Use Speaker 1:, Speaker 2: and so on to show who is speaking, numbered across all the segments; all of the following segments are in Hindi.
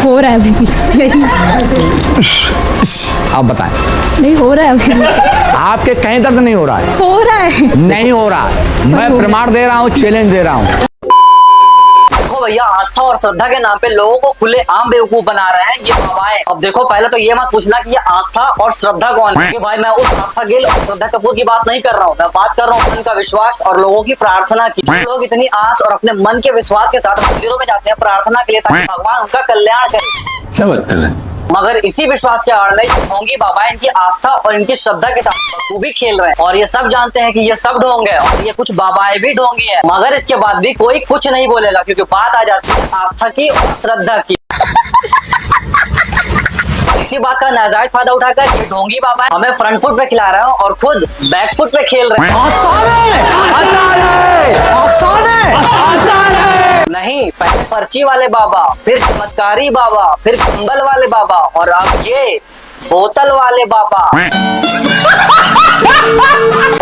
Speaker 1: हो रहा है अभी भी नहीं।
Speaker 2: आप बताएं,
Speaker 1: नहीं हो रहा है अभी भी।
Speaker 2: आपके कहीं दर्द नहीं हो रहा है?
Speaker 1: हो रहा है।
Speaker 2: नहीं हो रहा, मैं प्रमाण दे रहा हूँ, चैलेंज दे रहा हूँ।
Speaker 3: देखो भैया, आस्था और श्रद्धा के नाम पे लोगों को खुले आम बेवकूफ बना रहे हैं ये बाबाएं। अब देखो, पहले तो ये मत पूछना कि ये आस्था और श्रद्धा कौन है, क्योंकि भाई मैं उस आस्था गिल और श्रद्धा कपूर की बात नहीं कर रहा हूँ। मैं बात कर रहा हूँ उनका विश्वास और लोगों की प्रार्थना की। जो लोग इतनी आस और अपने मन के विश्वास के साथ मंदिरों में जाते हैं प्रार्थना के लिए ताकि भगवान उनका कल्याण करे।
Speaker 4: क्या बात कर रहे हैं?
Speaker 3: मगर इसी विश्वास के आड़ में ढोंगी बाबा इनकी आस्था और इनकी श्रद्धा के साथ भी खेल रहे हैं, और ये सब जानते हैं कि ये सब ढोंग है और ये कुछ बाबाएं भी ढोंगी है। मगर इसके बाद भी कोई कुछ नहीं बोलेगा, क्योंकि बात आ जाती है आस्था की और श्रद्धा की। इसी बात का नाजायज फायदा उठाकर ये ढोंगी बाबा हमें फ्रंट फुट पे खिला रहे हैं और खुद बैक फुट पे खेल रहे हैं। नहीं, पहले पर्ची वाले बाबा, फिर चमत्कारी बाबा, फिर कंबल वाले बाबा, और अब ये बोतल वाले बाबा।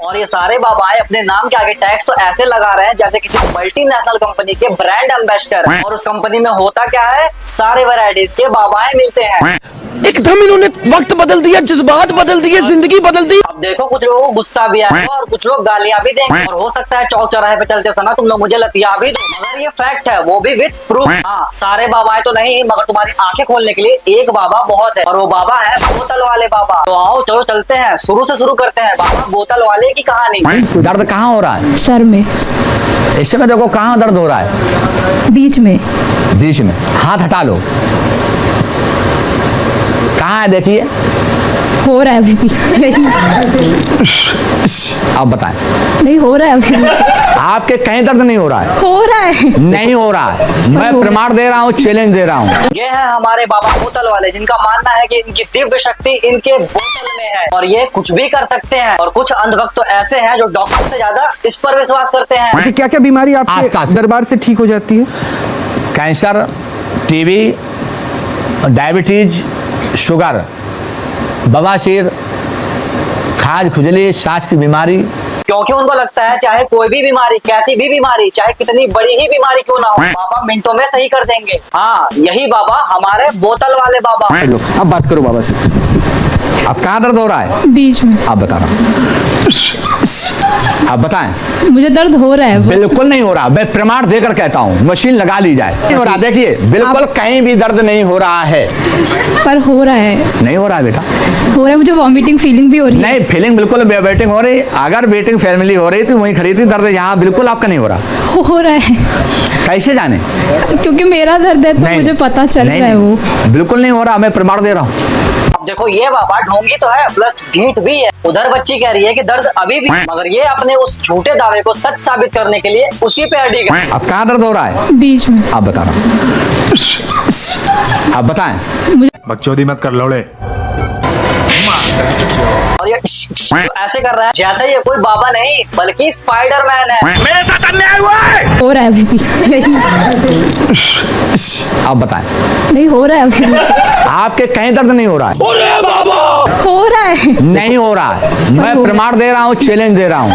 Speaker 3: और ये सारे बाबाएं अपने नाम के आगे टैक्स तो ऐसे लगा रहे हैं जैसे किसी मल्टीनेशनल कंपनी के ब्रांड एम्बेसडर। और उस कंपनी में होता क्या है, सारे वैरायटीज के बाबाएं मिलते हैं।
Speaker 5: एकदम इन्होंने वक्त बदल दिया, जज्बात बदल दिए, जिंदगी बदल दी।
Speaker 3: अब देखो, कुछ लोगों को गुस्सा भी आएगा और कुछ लोग गालियां भी देंगे, और हो सकता है चौक चौराहे पे चलते समय तुम लोग मुझे लतिया भी दो, मगर ये फैक्ट है, वो भी विद प्रूफ। हाँ, सारे बाबाएं तो नहीं, मगर तुम्हारी आंखें खोलने के लिए एक बाबा बहुत है, और वो बाबा है बोतल वाले बाबा। तो आओ चलो चलते हैं, शुरू से शुरू करते हैं बाबा बोतल वाले की कहानी।
Speaker 2: दर्द कहाँ हो रहा है?
Speaker 1: सर में।
Speaker 2: इस समय देखो कहाँ दर्द हो रहा है?
Speaker 1: बीच में।
Speaker 2: बीच में। हाथ हटा लो। कहाँ है देखिए?
Speaker 1: हो रहा है अभी भी नहीं।
Speaker 2: आप बताएं,
Speaker 1: नहीं हो रहा है अभी भी।
Speaker 2: आपके कहीं दर्द नहीं हो रहा है?
Speaker 1: हो रहा है।
Speaker 2: नहीं हो रहा, मैं प्रमाण दे रहा हूँ, चैलेंज दे रहा हूँ।
Speaker 3: ये है हमारे बाबा बोतल वाले, जिनका मानना है कि इनकी दिव्य शक्ति इनके बोतल में है और ये कुछ भी कर सकते हैं। और कुछ अंधभक्त तो ऐसे हैं जो डॉक्टर से ज्यादा इस पर विश्वास करते हैं।
Speaker 6: अच्छा, क्या क्या बीमारी आपके दरबार से ठीक हो जाती है?
Speaker 2: कैंसर, टीबी, डायबिटीज, शुगर, बवासीर, खाज खुजली, सांस की बीमारी।
Speaker 3: क्योंकि उनको लगता है चाहे कोई भी बीमारी, कैसी भी बीमारी, चाहे कितनी बड़ी ही बीमारी क्यों ना हो, बाबा मिनटों में सही कर देंगे। हाँ, यही बाबा हमारे बोतल वाले बाबा।
Speaker 6: अब बात करो बाबा से।
Speaker 2: अब कहाँ दर्द हो रहा है?
Speaker 1: बीच में।
Speaker 2: आप बता रहा, आप बताएं।
Speaker 1: मुझे दर्द हो रहा है।
Speaker 2: बिल्कुल नहीं हो रहा, मैं प्रमाण देकर कहता हूँ, मशीन लगा ली जाए। नहीं हो रहा, देखिए बिल्कुल कहीं भी दर्द नहीं हो रहा है।
Speaker 1: पर हो रहा है।
Speaker 2: नहीं हो रहा है बेटा।
Speaker 1: हो रहा है, मुझे वॉमिटिंग फीलिंग भी हो रही है।
Speaker 2: नहीं, फीलिंग बिल्कुल वेटिंग हो रही। अगर वेटिंग फैमिली हो रही तो वहीं खड़ी थी, दर्द यहाँ बिल्कुल आपका नहीं हो रहा।
Speaker 1: हो रहा है।
Speaker 2: कैसे जाने?
Speaker 1: क्योंकि मेरा दर्द है तो
Speaker 2: नहीं,
Speaker 1: मुझे पता चल
Speaker 2: नहीं,
Speaker 1: रहा है वो।
Speaker 2: बिल्कुल नहीं हो रहा, मैं प्रमाण दे रहा हूँ।
Speaker 3: अब देखो, ये बाबा ढोंगी तो है प्लस ढीठ भी है। उधर बच्ची कह रही है कि दर्द अभी भी, मगर ये अपने उस झूठे दावे को सच साबित करने के लिए उसी पे अड़ी गई।
Speaker 2: अब कहाँ दर्द हो रहा है?
Speaker 1: बीच में।
Speaker 2: आप बता रहा, आप बताएं।
Speaker 4: बकचोदी मत कर लौड़े।
Speaker 3: और ये ऐसे कर रहा है जैसे ये कोई बाबा नहीं बल्कि स्पाइडरमैन है।
Speaker 2: मेरे साथ अन्याय हुआ है।
Speaker 1: हो रहा है अभी भी नहीं।
Speaker 2: आप बताएं,
Speaker 1: नहीं हो रहा है अभी भी।
Speaker 2: आपके कहीं दर्द नहीं हो रहा है?
Speaker 1: हो रहा है।
Speaker 2: नहीं हो रहा, मैं प्रमाण दे रहा हूँ, चैलेंज दे रहा हूँ।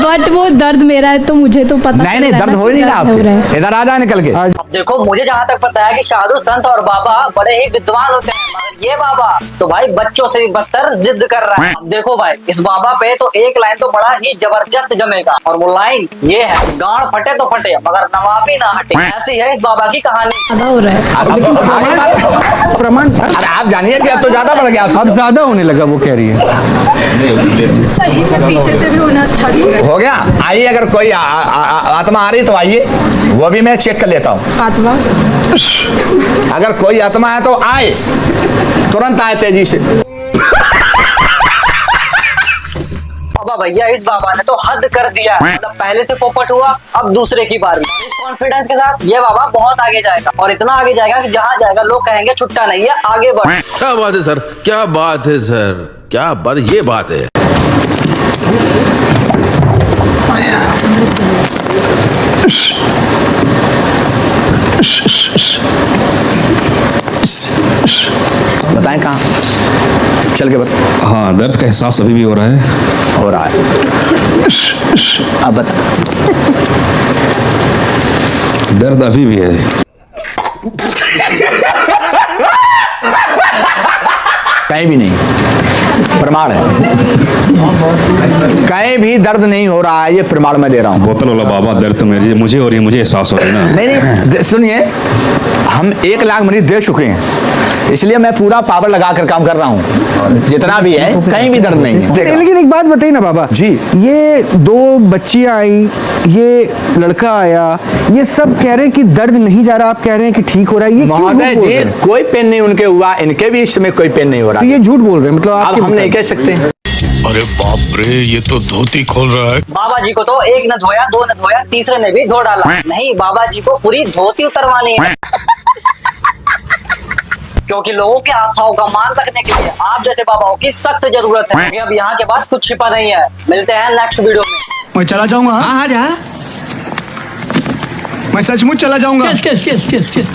Speaker 1: बट वो दर्द मेरा है तो मुझे तो पता
Speaker 2: नहीं नहीं, दर्द हो ही नहीं रहा आपके। इधर आ जाए निकल के।
Speaker 3: अब देखो, मुझे जहाँ तक पता है कि साधु संत और बाबा बड़े ही विद्वान होते हैं, मगर ये बाबा तो भाई बच्चों से भी बदतर जिद कर रहा है। अब देखो भाई, इस बाबा पे तो एक लाइन तो बड़ा ही जबरदस्त जमेगा, और वो लाइन ये है, गांड फटे तो फटे मगर नवाबी ना हटे। ऐसी है इस बाबा की कहानी।
Speaker 1: ज्यादा हो रहा है।
Speaker 6: प्रमाण।
Speaker 2: अरे आप जानिए कि अब तो ज्यादा बढ़ गया।
Speaker 6: अब ज्यादा होने लगा, वो कह रही है।
Speaker 1: सही में पीछे से भी होना स्टार्ट
Speaker 2: हो गया। आइए, अगर कोई आत्मा आ रही तो आइए, वो भी मैं चेक कर लेता हूँ।
Speaker 1: आत्मा।
Speaker 2: अगर कोई आत्मा है तो आए, तुरंत आए तेजी से।
Speaker 3: बाबा भैया, इस बाबा ने तो हद कर दिया है। मतलब पहले से पोपट हुआ, अब दूसरे की बारी। इस कॉन्फिडेंस के साथ ये बाबा बहुत आगे जाएगा, और इतना आगे जाएगा कि जहाँ जाएगा लोग कहेंगे छुट्टा नहीं है, आगे बढ़।
Speaker 7: क्या बात है सर, क्या बात है सर, क्या बात, ये बात है।
Speaker 2: बताएं कहाँ चल के बता।
Speaker 4: हाँ, दर्द का एहसास अभी भी हो रहा है।
Speaker 2: हो रहा है। अब बता।
Speaker 4: दर्द अभी भी है।
Speaker 2: कहीं भी नहीं, प्रमाण है। कहीं भी दर्द नहीं हो रहा है, ये प्रमाण मैं दे रहा हूँ।
Speaker 4: बोतल वाला बाबा दर्द तो मुझे हो रही है, मुझे एहसास हो रहा है ना।
Speaker 2: नहीं सुनिए, हम 1 लाख मरीज देख चुके हैं, इसलिए मैं पूरा पावर लगा कर काम कर रहा हूँ। जितना भी है कहीं भी दर्द नहीं है।
Speaker 6: लेकिन एक बात बताइए ना बाबा
Speaker 2: जी,
Speaker 6: ये 2 बच्चियां आई, ये लड़का आया, ये सब कह रहे हैं कि दर्द नहीं जा रहा, आप कह रहे हैं कि ठीक हो रहा है, ये क्यों
Speaker 2: महोदय
Speaker 6: झूठ बोल
Speaker 2: जी,
Speaker 6: रहे हैं?
Speaker 2: कोई पेन नहीं उनके हुआ, इनके भी इस समय कोई पेन नहीं हो रहा।
Speaker 6: तो ये झूठ बोल रहे हैं, मतलब
Speaker 2: अब
Speaker 6: आपके
Speaker 2: हम नहीं
Speaker 6: मुताबिक।
Speaker 2: कह सकते।
Speaker 8: अरे बाप रे, ये तो धोती खोल रहा है।
Speaker 3: बाबा जी को तो 1 ने धोया, 2 ने धोया, तीसरे ने भी धो डाला। नहीं, बाबा जी को पूरी धोती उतरवानी है, क्योंकि लोगों की आस्थाओं का मान रखने के लिए आप जैसे बाबाओं की सख्त जरूरत है। अब यहाँ के बाद कुछ छिपा नहीं है। मिलते हैं नेक्स्ट वीडियो में।
Speaker 5: मैं चला जाऊंगा।
Speaker 9: हाँ जा,
Speaker 5: मैं सचमुच चला जाऊंगा।
Speaker 9: चल चल चल चल चल।